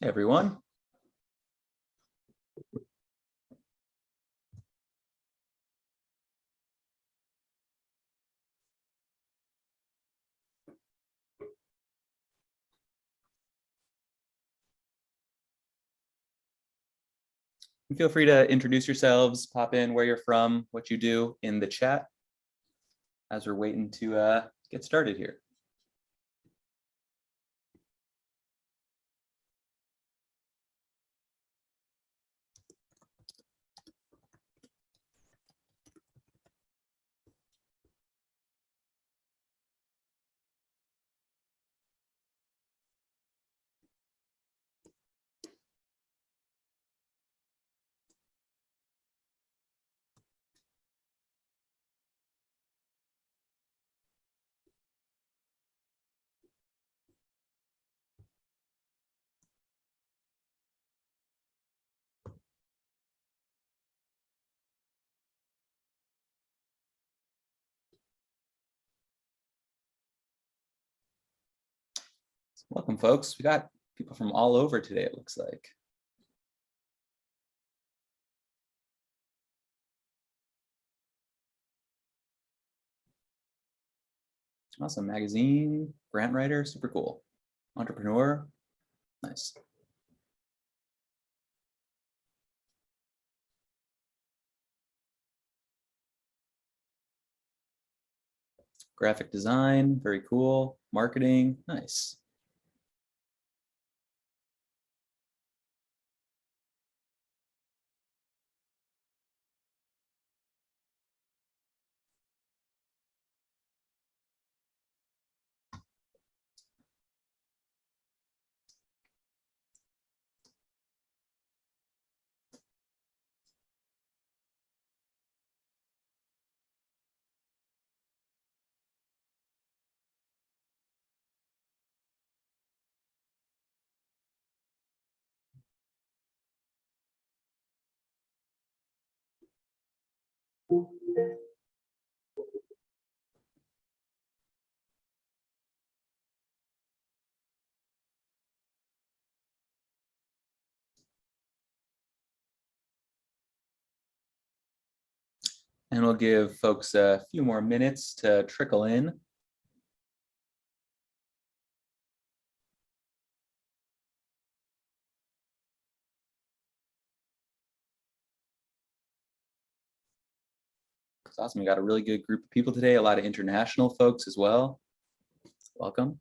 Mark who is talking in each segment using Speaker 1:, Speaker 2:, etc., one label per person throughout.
Speaker 1: Hey everyone. Feel free to introduce yourselves, pop in where you're from, what you do in the chat as we're waiting to get started here. Welcome, folks. We got people from all over today, it looks like. Awesome. Magazine, grant writer, super cool. Entrepreneur, nice. Graphic design, very cool. Marketing, nice. And we'll give folks a few more minutes to trickle in. It's awesome. We got a really good group of people today, a lot of international folks as well. Welcome.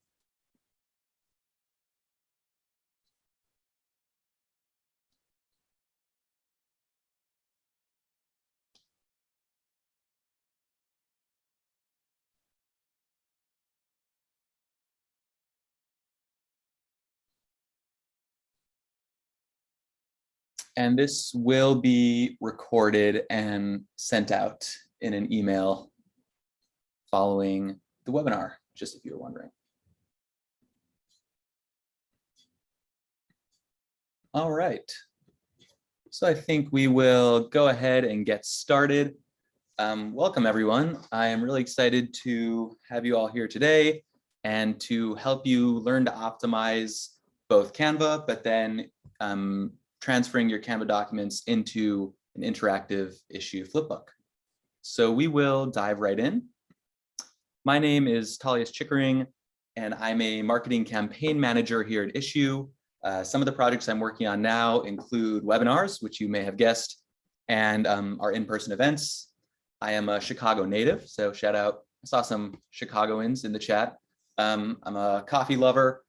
Speaker 1: And this will be recorded and sent out in an email following the webinar, just if you were wondering. All right. So I think we will go ahead and get started. Welcome, everyone. I am really excited to have you all here today and to help you learn to optimize both Canva, but then transferring your Canva documents into an interactive issue flipbook. So we will dive right in. My name is Talius Chickering, and I'm a marketing campaign manager here at Issuu. Some of the projects I'm working on now include webinars, which you may have guessed, and our in-person events. I am a Chicago native, so shout out. I saw some Chicagoans in the chat. I'm a coffee lover,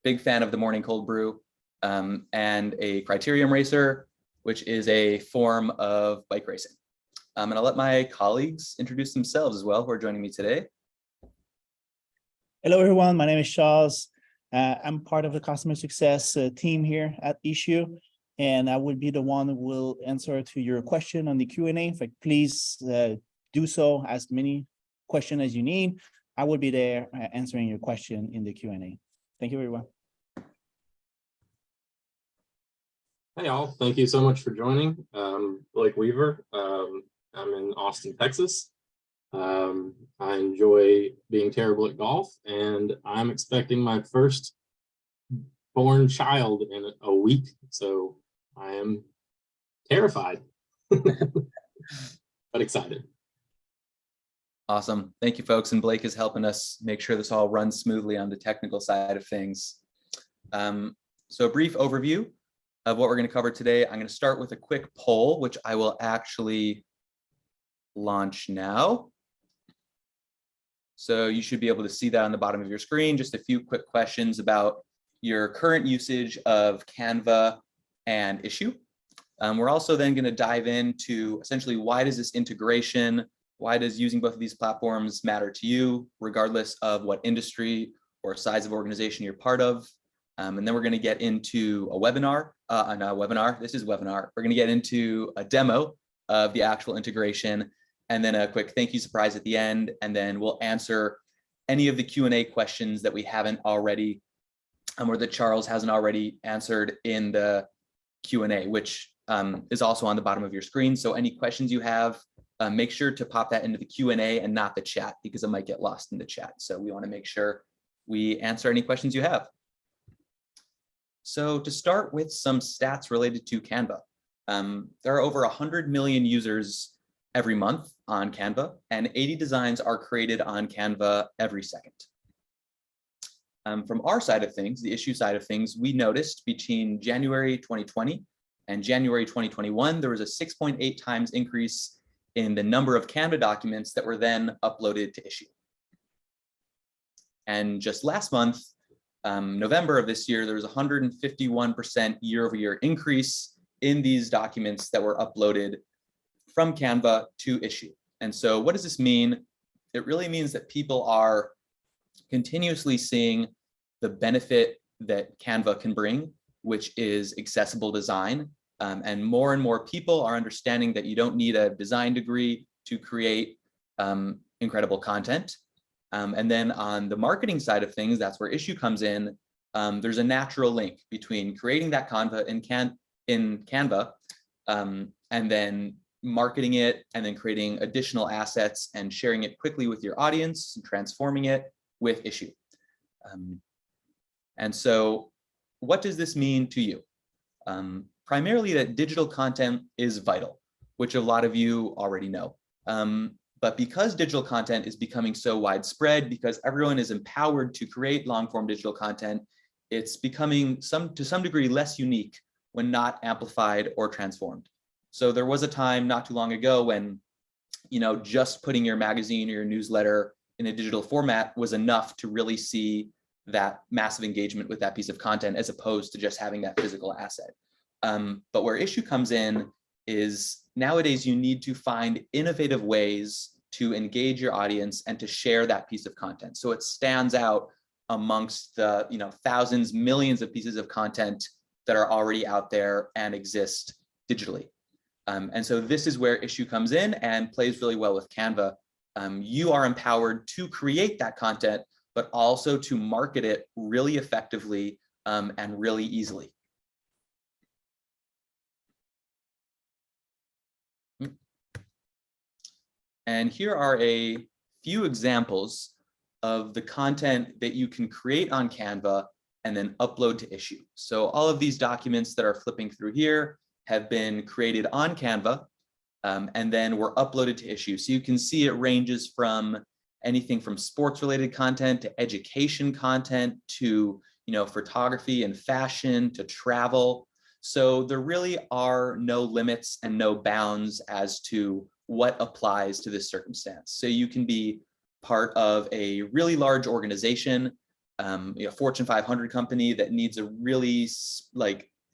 Speaker 1: big fan of the morning cold brew, and a criterium racer, which is a form of bike racing. And I'll let my colleagues introduce themselves as well who are joining me today.
Speaker 2: Hello, everyone. My name is Charles. I'm part of the customer success team here at Issuu, and I will be the one who will answer to your question on the Q&A. In fact, please do so, as many questions as you need. I will be there answering your question in the Q&A. Thank you, everyone.
Speaker 3: Hey, all. Thank you so much for joining. Blake Weaver. I'm in Austin, Texas. I enjoy being terrible at golf, and I'm expecting my first born child in a week, so I am terrified, but excited.
Speaker 1: Awesome. Thank you, folks. And Blake is helping us make sure this all runs smoothly on the technical side of things. So a brief overview of what we're going to cover today. I'm going to start with a quick poll, which I will actually launch now. So you should be able to see that on the bottom of your screen. Just a few quick questions about your current usage of Canva and Issuu. We're also then going to dive into essentially why does this integration, why does using both of these platforms matter to you, regardless of what industry or size of organization you're part of. And then we're going to get into a webinar, this is webinar. We're going to get into a demo of the actual integration, and then a quick thank you surprise at the end. And then we'll answer any of the Q&A questions that we haven't already, or that Charles hasn't already answered in the Q&A, which is also on the bottom of your screen. So any questions you have, make sure to pop that into the Q&A and not the chat, because it might get lost in the chat. So we want to make sure we answer any questions you have. So to start with some stats related to Canva, there are over 100 million users every month on Canva, and 80 designs are created on Canva every second. From our side of things, the Issuu side of things, we noticed between January 2020 and January 2021, there was a 6.8 times increase in the number of Canva documents that were then uploaded to Issuu. And just last month, November of this year, there was 151% year-over-year increase in these documents that were uploaded from Canva to Issuu. And so what does this mean? It really means that people are continuously seeing the benefit that Canva can bring, which is accessible design. And more people are understanding that you don't need a design degree to create incredible content. And then on the marketing side of things, that's where Issuu comes in. There's a natural link between creating that Canva in Canva and then marketing it, and then creating additional assets and sharing it quickly with your audience and transforming it with Issuu. And so what does this mean to you? Primarily that digital content is vital, which a lot of you already know. But because digital content is becoming so widespread, because everyone is empowered to create long-form digital content, it's becoming to some degree less unique when not amplified or transformed. So there was a time not too long ago when, just putting your magazine or your newsletter in a digital format was enough to really see that massive engagement with that piece of content, as opposed to just having that physical asset. But where Issuu comes in is nowadays you need to find innovative ways to engage your audience and to share that piece of content, so it stands out amongst the thousands, millions of pieces of content that are already out there and exist digitally. And so this is where Issuu comes in and plays really well with Canva. You are empowered to create that content, but also to market it really effectively and really easily. And here are a few examples of the content that you can create on Canva and then upload to Issuu. So all of these documents that are flipping through here have been created on Canva and then were uploaded to Issuu. So you can see it ranges from anything from sports related content to education content to photography and fashion to travel. So there really are no limits and no bounds as to what applies to this circumstance. So you can be part of a really large organization, Fortune 500 company that needs a really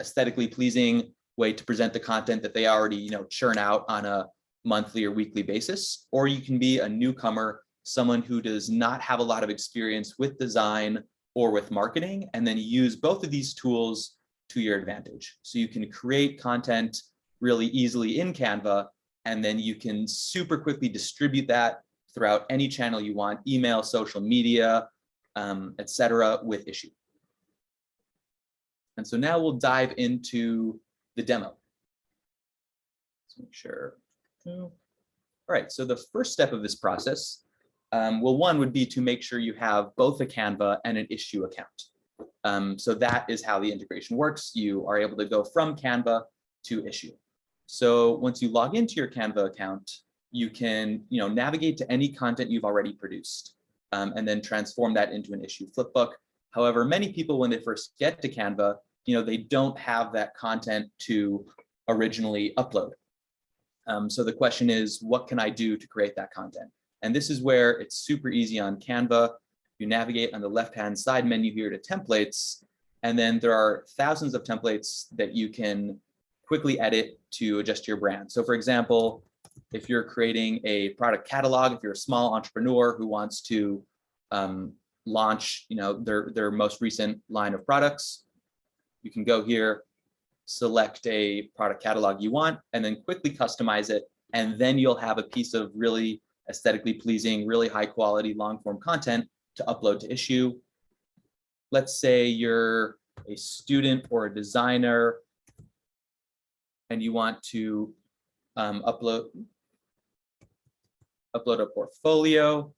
Speaker 1: aesthetically pleasing way to present the content that they already churn out on a monthly or weekly basis. Or you can be a newcomer, someone who does not have a lot of experience with design or with marketing, and then use both of these tools to your advantage. So you can create content really easily in Canva, and then you can super quickly distribute that throughout any channel you want, email, social media, etc., with Issuu. And so now we'll dive into the demo. Let's make sure. All right, so the first step of this process, one would be to make sure you have both a Canva and an Issuu account. So that is how the integration works. You are able to go from Canva to Issuu. So once you log into your Canva account, you can navigate to any content you've already produced and then transform that into an Issuu flipbook. However, many people, when they first get to Canva, they don't have that content to originally upload. So the question is, what can I do to create that content? And this is where it's super easy on Canva. You navigate on the left-hand side menu here to templates, and then there are thousands of templates that you can quickly edit to adjust your brand. So for example, if you're creating a product catalog, if you're a small entrepreneur who wants to launch their most recent line of products, you can go here, select a product catalog you want, and then quickly customize it. And then you'll have a piece of really aesthetically pleasing, really high quality long form content to upload to Issuu. Let's say you're a student or a designer and you want to upload a portfolio.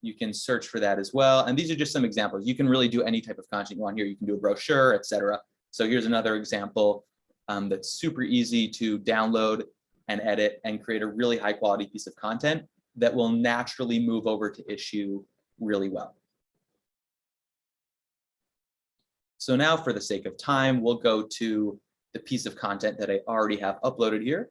Speaker 1: You can search for that as well. And these are just some examples. You can really do any type of content you want here. You can do a brochure, etc. So here's another example that's super easy to download and edit and create a really high quality piece of content that will naturally move over to Issuu really well. So now, for the sake of time, we'll go to the piece of content that I already have uploaded here.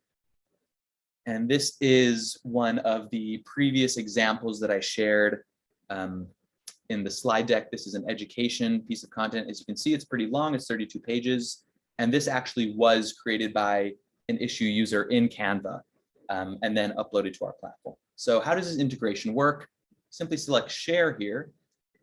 Speaker 1: And this is one of the previous examples that I shared in the slide deck. This is an education piece of content. As you can see, it's pretty long, it's 32 pages. And this actually was created by an Issuu user in Canva and then uploaded to our platform. So how does this integration work? Simply select share here.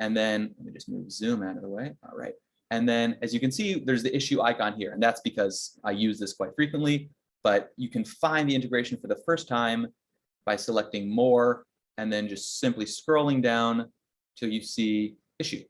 Speaker 1: And then let me just move Zoom out of the way. All right. And then as you can see, there's the Issuu icon here. And that's because I use this quite frequently. But you can find the integration for the first time by selecting more and then just simply scrolling down till you see Issuu.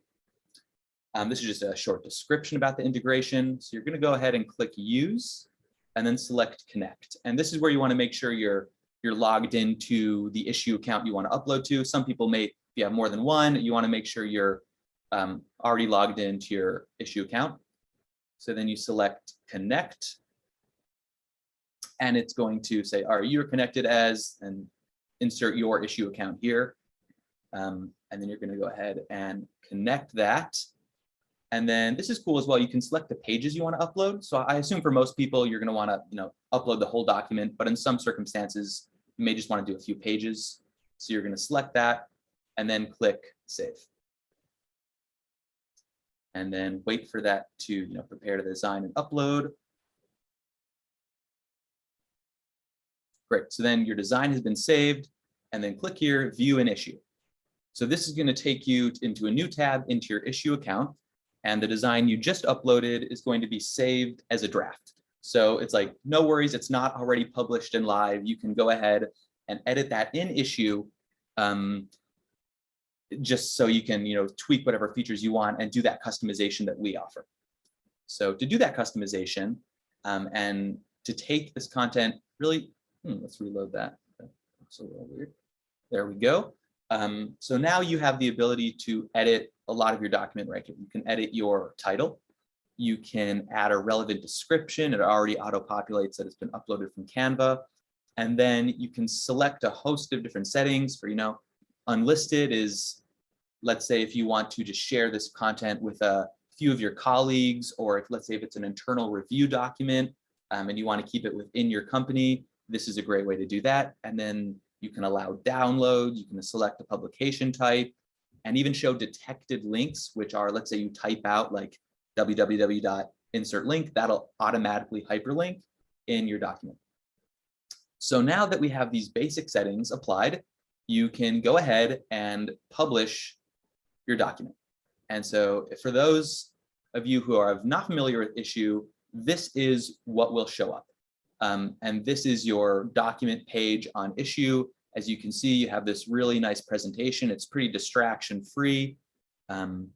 Speaker 1: This is just a short description about the integration. So you're going to go ahead and click use and then select connect. And this is where you want to make sure you're logged into the Issuu account you want to upload to. Some people may, if you have more than one, you want to make sure you're already logged into your Issuu account. So then you select connect. And it's going to say, are you connected as, and insert your Issuu account here. And then you're going to go ahead and connect that. And then this is cool as well. You can select the pages you want to upload. So I assume for most people, you're going to want to, upload the whole document. But in some circumstances, you may just want to do a few pages. So you're going to select that and then click save. And then wait for that to, prepare to design and upload. Great. So then your design has been saved, and then click here, view an Issuu. So this is going to take you into a new tab into your Issuu account, and the design you just uploaded is going to be saved as a draft. So it's like, no worries, it's not already published and live. You can go ahead and edit that in Issuu, just so you can, tweak whatever features you want and do that customization that we offer. So to do that customization and to take this content really, let's reload that. That's a little weird. There we go. So now you have the ability to edit a lot of your document right here. You can edit your title. You can add a relevant description. It already auto-populates that it's been uploaded from Canva. And then you can select a host of different settings for, unlisted is, let's say if you want to just share this content with a few of your colleagues, or if, let's say if it's an internal review document and you want to keep it within your company, this is a great way to do that. And then you can allow download, you can select the publication type, and even show detected links, which are, let's say you type out like www.insert link, that'll automatically hyperlink in your document. So now that we have these basic settings applied, you can go ahead and publish your document. And so for those of you who are not familiar with Issuu, this is what will show up. And this is your document page on Issuu. As you can see, you have this really nice presentation. It's pretty distraction-free. And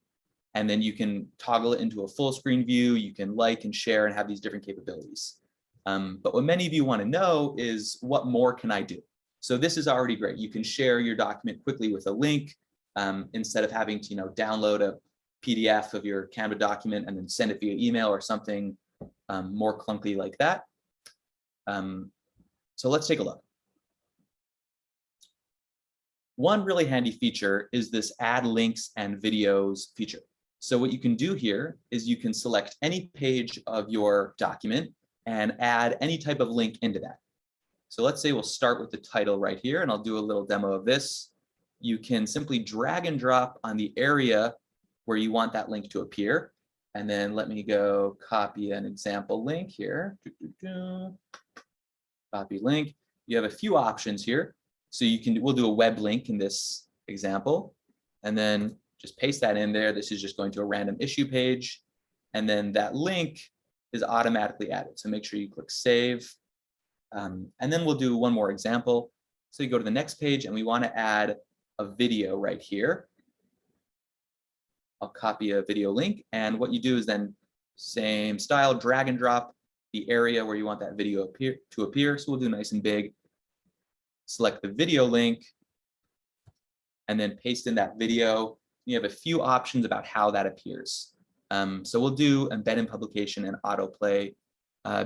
Speaker 1: then you can toggle it into a full screen view. You can like and share and have these different capabilities. But what many of you want to know is, what more can I do? So this is already great. You can share your document quickly with a link instead of having to, download PDF of your Canva document and then send it via email or something more clunky like that. So let's take a look. One really handy feature is this add links and videos feature. So what you can do here is you can select any page of your document and add any type of link into that. So let's say we'll start with the title right here, and I'll do a little demo of this. You can simply drag and drop on the area where you want that link to appear. And then let me go copy an example link here. Copy link. You have a few options here. So we'll do a web link in this example, and then just paste that in there. This is just going to a random issue page. And then that link is automatically added. So make sure you click save. And then we'll do one more example. So you go to the next page and we want to add a video right here. I'll copy a video link. And what you do is then same style, drag and drop the area where you want that video to appear. So we'll do nice and big. Select the video link and then paste in that video. You have a few options about how that appears. So we'll do embed in publication and autoplay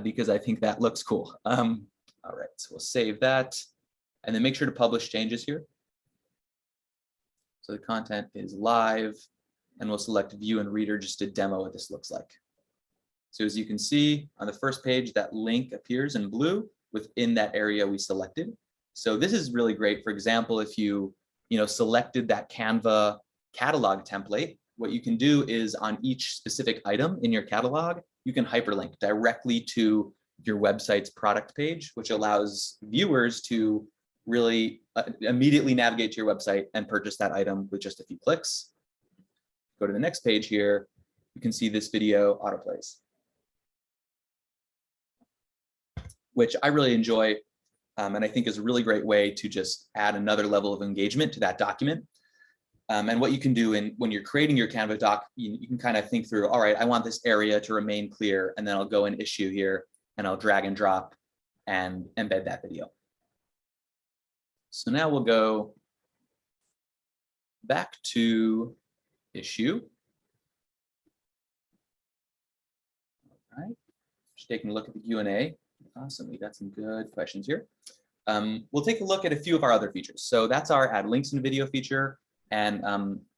Speaker 1: because I think that looks cool. All right, so we'll save that and then make sure to publish changes here. So the content is live, and we'll select view and reader just to demo what this looks like. So as you can see on the first page, that link appears in blue within that area we selected. So this is really great. For example, if you selected that Canva catalog template, what you can do is on each specific item in your catalog, you can hyperlink directly to your website's product page, which allows viewers to really immediately navigate to your website and purchase that item with just a few clicks. Go to the next page here, you can see this video autoplays, which I really enjoy. And I think is a really great way to just add another level of engagement to that document. And what you can do when you're creating your Canva doc, you can kind of think through, all right, I want this area to remain clear, and then I'll go in issue here and I'll drag and drop and embed that video. So now we'll go back to issue. All right, just taking a look at the Q&A. Awesome, we got some good questions here. We'll take a look at a few of our other features. So that's our add links and video feature, and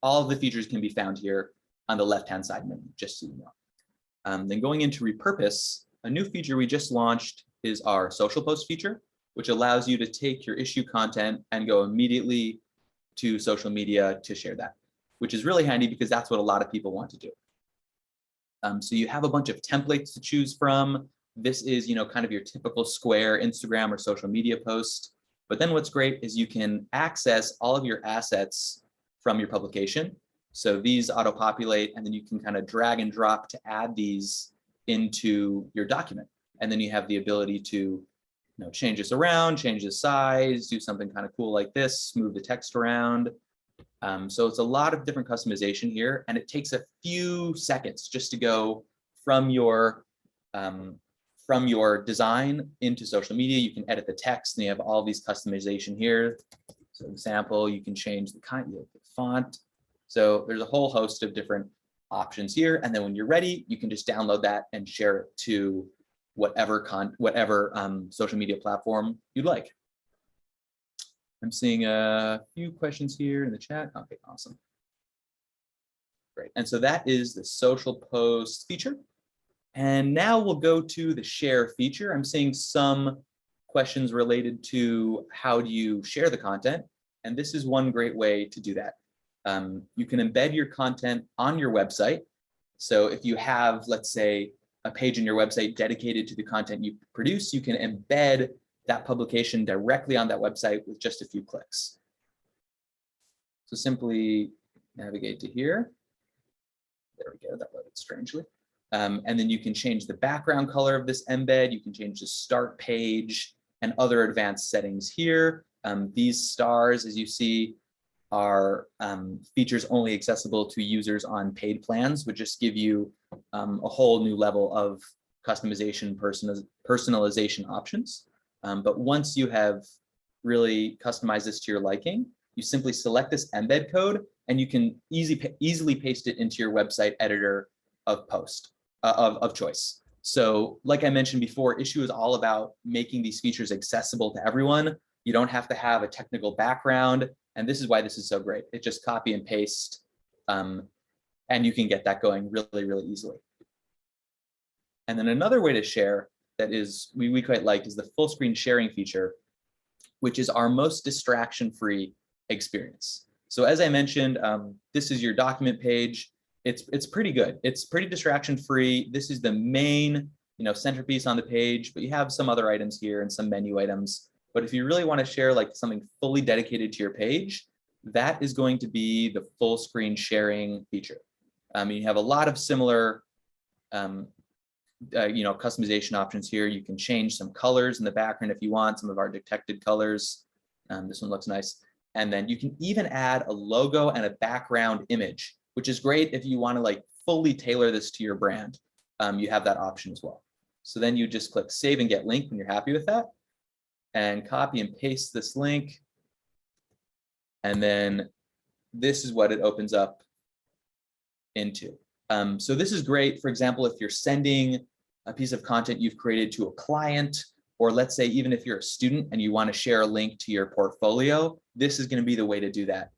Speaker 1: all of the features can be found here on the left-hand side menu, just so you know. Then going into repurpose, a new feature we just launched is our social post feature, which allows you to take your issue content and go immediately to social media to share that, which is really handy because that's what a lot of people want to do. So you have a bunch of templates to choose from. This is, kind of your typical Square, Instagram, or social media post. But then what's great is you can access all of your assets from your publication. So these auto-populate, and then you can kind of drag and drop to add these into your document. And then you have the ability to change this around, change the size, do something kind of cool like this, move the text around. So it's a lot of different customization here, and it takes a few seconds just to go from your design into social media. You can edit the text, and you have all these customization here. So example, you can change the font. So there's a whole host of different options here. And then when you're ready, you can just download that and share it to whatever social media platform you'd like. I'm seeing a few questions here in the chat. Okay, awesome. Great. And so that is the social post feature. And now we'll go to the share feature. I'm seeing some questions related to how do you share the content. And this is one great way to do that. You can embed your content on your website. So if you have, let's say, a page in your website dedicated to the content you produce, you can embed that publication directly on that website with just a few clicks. So simply navigate to here. There we go, that loaded strangely. And then you can change the background color of this embed. You can change the start page and other advanced settings here. These stars, as you see, are features only accessible to users on paid plans, which just give you a whole new level of customization, personalization options. But once you have really customized this to your liking, you simply select this embed code and you can easily paste it into your website editor of choice. So like I mentioned before, Issuu is all about making these features accessible to everyone. You don't have to have a technical background. And this is why this is so great. It just copy and paste, and you can get that going really, really easily. And then another way to share that is we quite like is the full screen sharing feature, which is our most distraction-free experience. So as I mentioned, this is your document page. It's pretty good. It's pretty distraction-free. This is the main, centerpiece on the page, but you have some other items here and some menu items. But if you really want to share like something fully dedicated to your page, that is going to be the full screen sharing feature. You have a lot of similar, customization options here. You can change some colors in the background if you want, some of our detected colors. This one looks nice. And then you can even add a logo and a background image, which is great if you want to like fully tailor this to your brand. You have that option as well. So then you just click save and get link when you're happy with that, and copy and paste this link. And then this is what it opens up into. So this is great, for example, if you're sending a piece of content you've created to a client, or let's say even if you're a student and you want to share a link to your portfolio, this is going to be the way to do that,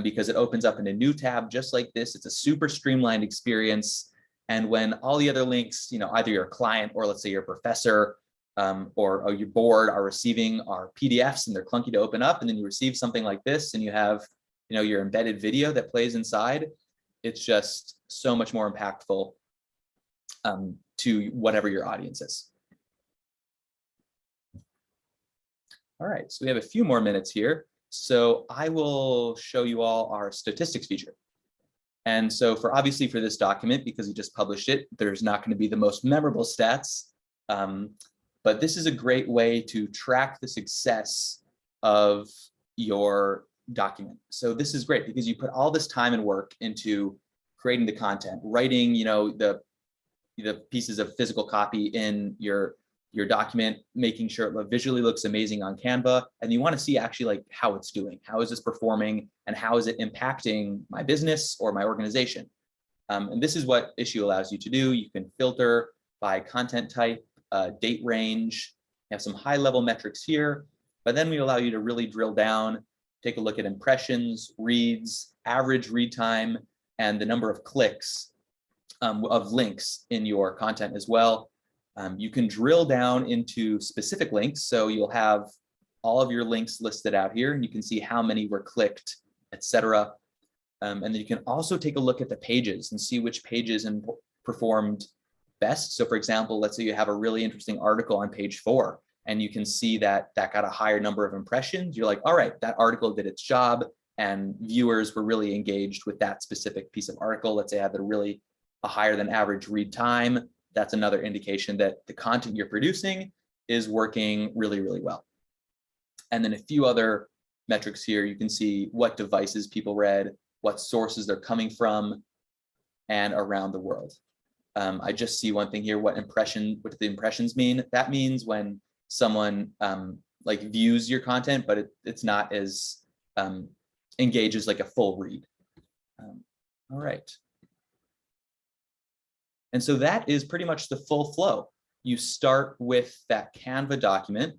Speaker 1: because it opens up in a new tab just like this. It's a super streamlined experience. And when all the other links, either your client or let's say your professor or your board are receiving our PDFs and they're clunky to open up, and then you receive something like this and you have your embedded video that plays inside, it's just so much more impactful to whatever your audience is. All right, so we have a few more minutes here. So I will show you all our statistics feature. And so obviously for this document, because we just published it, there's not going to be the most memorable stats. But this is a great way to track the success of your document. So this is great because you put all this time and work into creating the content, writing, the pieces of physical copy in your document, making sure it visually looks amazing on Canva, and you want to see actually like how it's doing. How is this performing, and how is it impacting my business or my organization? And this is what Issuu allows you to do. You can filter by content type, date range. You have some high-level metrics here, but then we allow you to really drill down, take a look at impressions, reads, average read time, and the number of clicks of links in your content as well. You can drill down into specific links. So you'll have all of your links listed out here, and you can see how many were clicked, etc. And then you can also take a look at the pages and see which pages performed best. So for example, let's say you have a really interesting article on page 4, and you can see that got a higher number of impressions. You're like, all right, that article did its job, and viewers were really engaged with that specific piece of article. Let's say I had a higher than average read time. That's another indication that the content you're producing is working really, really well. And then a few other metrics here. You can see what devices people read, what sources they're coming from, and around the world. I just see one thing here, what do the impressions mean? That means when someone views your content, but it's not as engaged as like a full read. All right. And so that is pretty much the full flow. You start with that Canva document,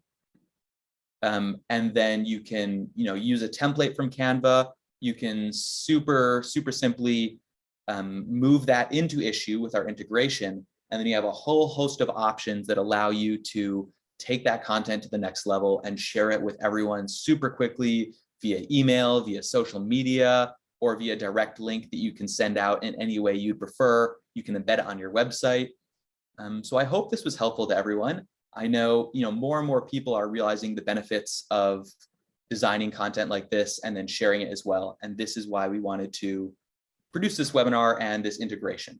Speaker 1: and then you can use a template from Canva. You can super simply move that into Issuu with our integration, and then you have a whole host of options that allow you to take that content to the next level and share it with everyone super quickly via email, via social media, or via direct link that you can send out in any way you prefer. You can embed it on your website. So I hope this was helpful to everyone. I know more and more people are realizing the benefits of designing content like this and then sharing it as well. And this is why we wanted to produce this webinar and this integration.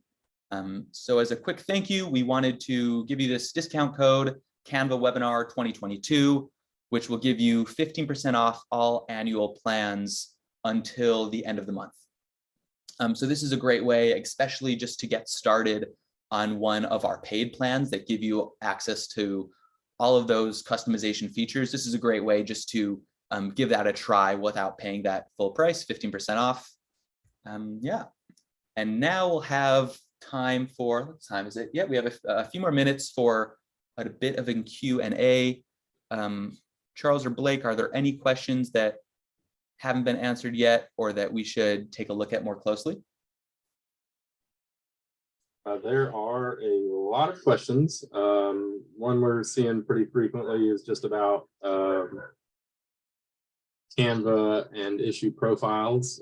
Speaker 1: So as a quick thank you, we wanted to give you this discount code, Canva Webinar 2022, which will give you 15% off all annual plans until the end of the month. So this is a great way, especially just to get started on one of our paid plans that give you access to all of those customization features. This is a great way just to give that a try without paying that full price, 15% off. Yeah, and now we'll have time for, what time is it? Yeah, we have a few more minutes for a bit of a Q&A. Charles or Blake, are there any questions that haven't been answered yet or that we should take a look at more closely?
Speaker 3: There are a lot of questions. One we're seeing pretty frequently is just about Canva and Issuu profiles.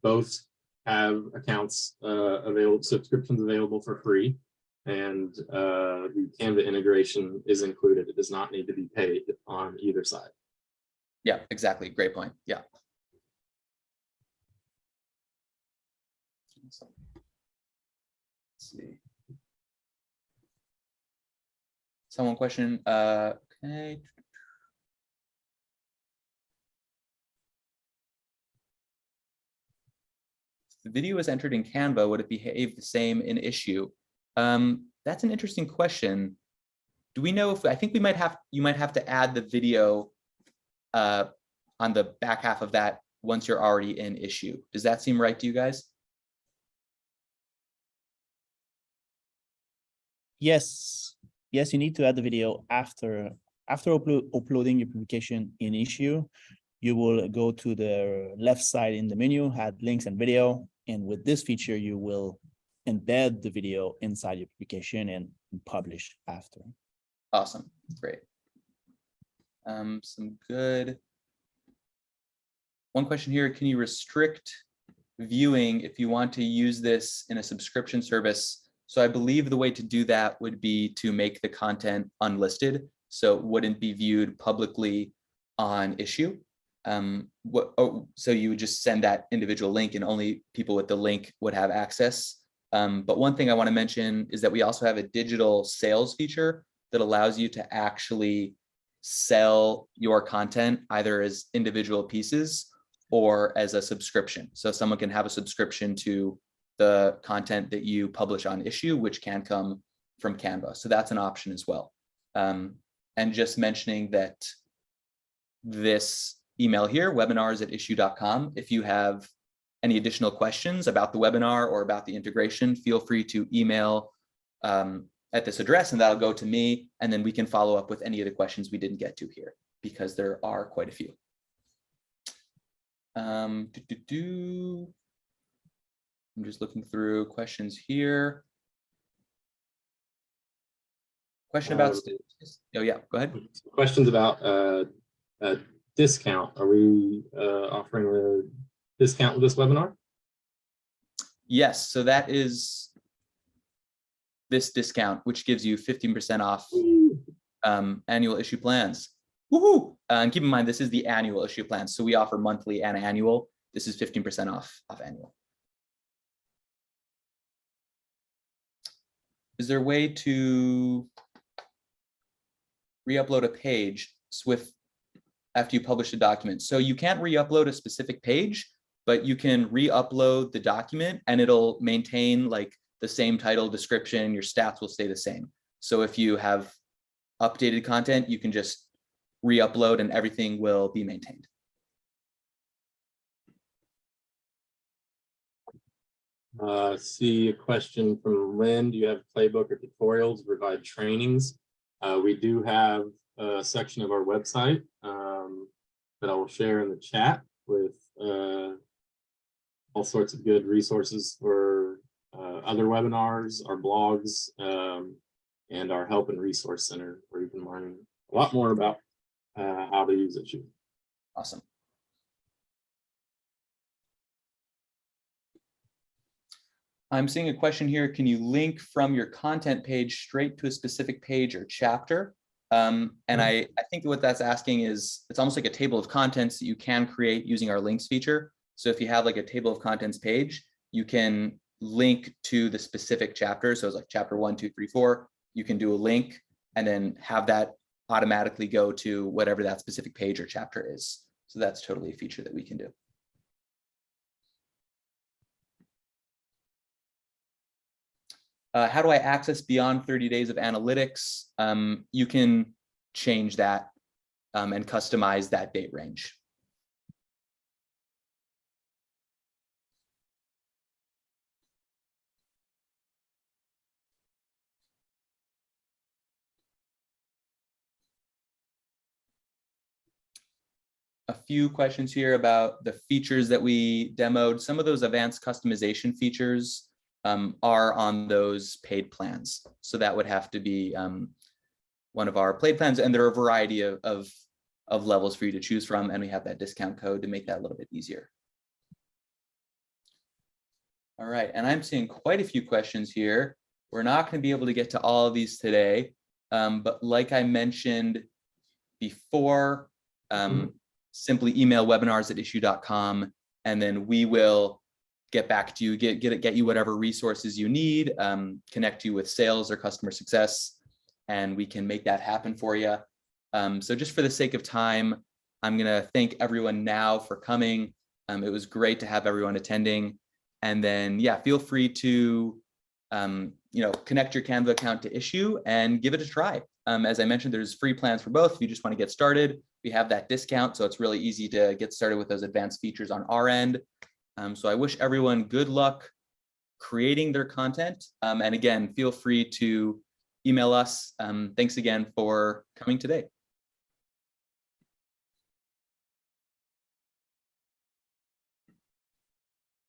Speaker 3: Both have accounts available, subscriptions available for free, and the Canva integration is included. It does not need to be paid on either side.
Speaker 1: Yeah, exactly. Great point. Yeah. Let's see. Someone question. Okay. If the video is entered in Canva, would it behave the same in Issuu? That's an interesting question. Do we know if, I think we might have, you might have to add the video on the back half of that once you're already in Issuu. Does that seem right to you guys?
Speaker 2: Yes, yes, you need to add the video after uploading your publication in Issuu. You will go to the left side in the menu, add links and video, and with this feature, you will embed the video inside your publication and publish after.
Speaker 1: Awesome, great. Some good. One question here, can you restrict viewing if you want to use this in a subscription service? So I believe the way to do that would be to make the content unlisted, so it wouldn't be viewed publicly on Issuu. So you would just send that individual link and only people with the link would have access. But one thing I want to mention is that we also have a digital sales feature that allows you to actually sell your content either as individual pieces or as a subscription. So someone can have a subscription to the content that you publish on Issuu, which can come from Canva. So that's an option as well. And just mentioning that this email here, webinars@issuu.com, if you have any additional questions about the webinar or about the integration, feel free to email at this address and that'll go to me, and then we can follow up with any of the questions we didn't get to here because there are quite a few. I'm just looking through questions here. Question about, oh yeah, go ahead.
Speaker 3: Questions about a discount. Are we offering a discount with this webinar?
Speaker 1: Yes, so that is this discount, which gives you 15% off annual Issuu plans. Woohoo! And keep in mind, this is the annual Issuu plan. So we offer monthly and annual. This is 15% off annual. Is there a way to re-upload a page after you publish a document? So you can't re-upload a specific page, but you can re-upload the document and it'll maintain like the same title, description, your stats will stay the same. So if you have updated content, you can just re-upload and everything will be maintained.
Speaker 3: See a question from Lynn. Do you have playbook or tutorials to provide trainings? We do have a section of our website that I will share in the chat with all sorts of good resources for other webinars, our blogs, and our help and resource center, where you can learn a lot more about how to use Issuu.
Speaker 1: Awesome. I'm seeing a question here. Can you link from your content page straight to a specific page or chapter? And I think what that's asking is, it's almost like a table of contents that you can create using our links feature. So if you have like a table of contents page, you can link to the specific chapter. So it's like chapter 1, 2, 3, 4. You can do a link and then have that automatically go to whatever that specific page or chapter is. So that's totally a feature that we can do. How do I access beyond 30 days of analytics? You can change that and customize that date range. a few questions here about the features that we demoed. Some of those advanced customization features are on those paid plans. So that would have to be one of our paid plans, and there are a variety of levels for you to choose from, and we have that discount code to make that a little bit easier. All right, and I'm seeing quite a few questions here. We're not going to be able to get to all of these today, but like I mentioned before, simply email webinars@issuu.com, and then we will get back to you, get you whatever resources you need, connect you with sales or customer success, and we can make that happen for you. So just for the sake of time, I'm going to thank everyone now for coming. It was great to have everyone attending. And then, yeah, feel free to, connect your Canva account to Issuu and give it a try. As I mentioned, there's free plans for both. If you just want to get started, we have that discount. So it's really easy to get started with those advanced features on our end. So I wish everyone good luck creating their content. And again, feel free to email us. Thanks again for coming today.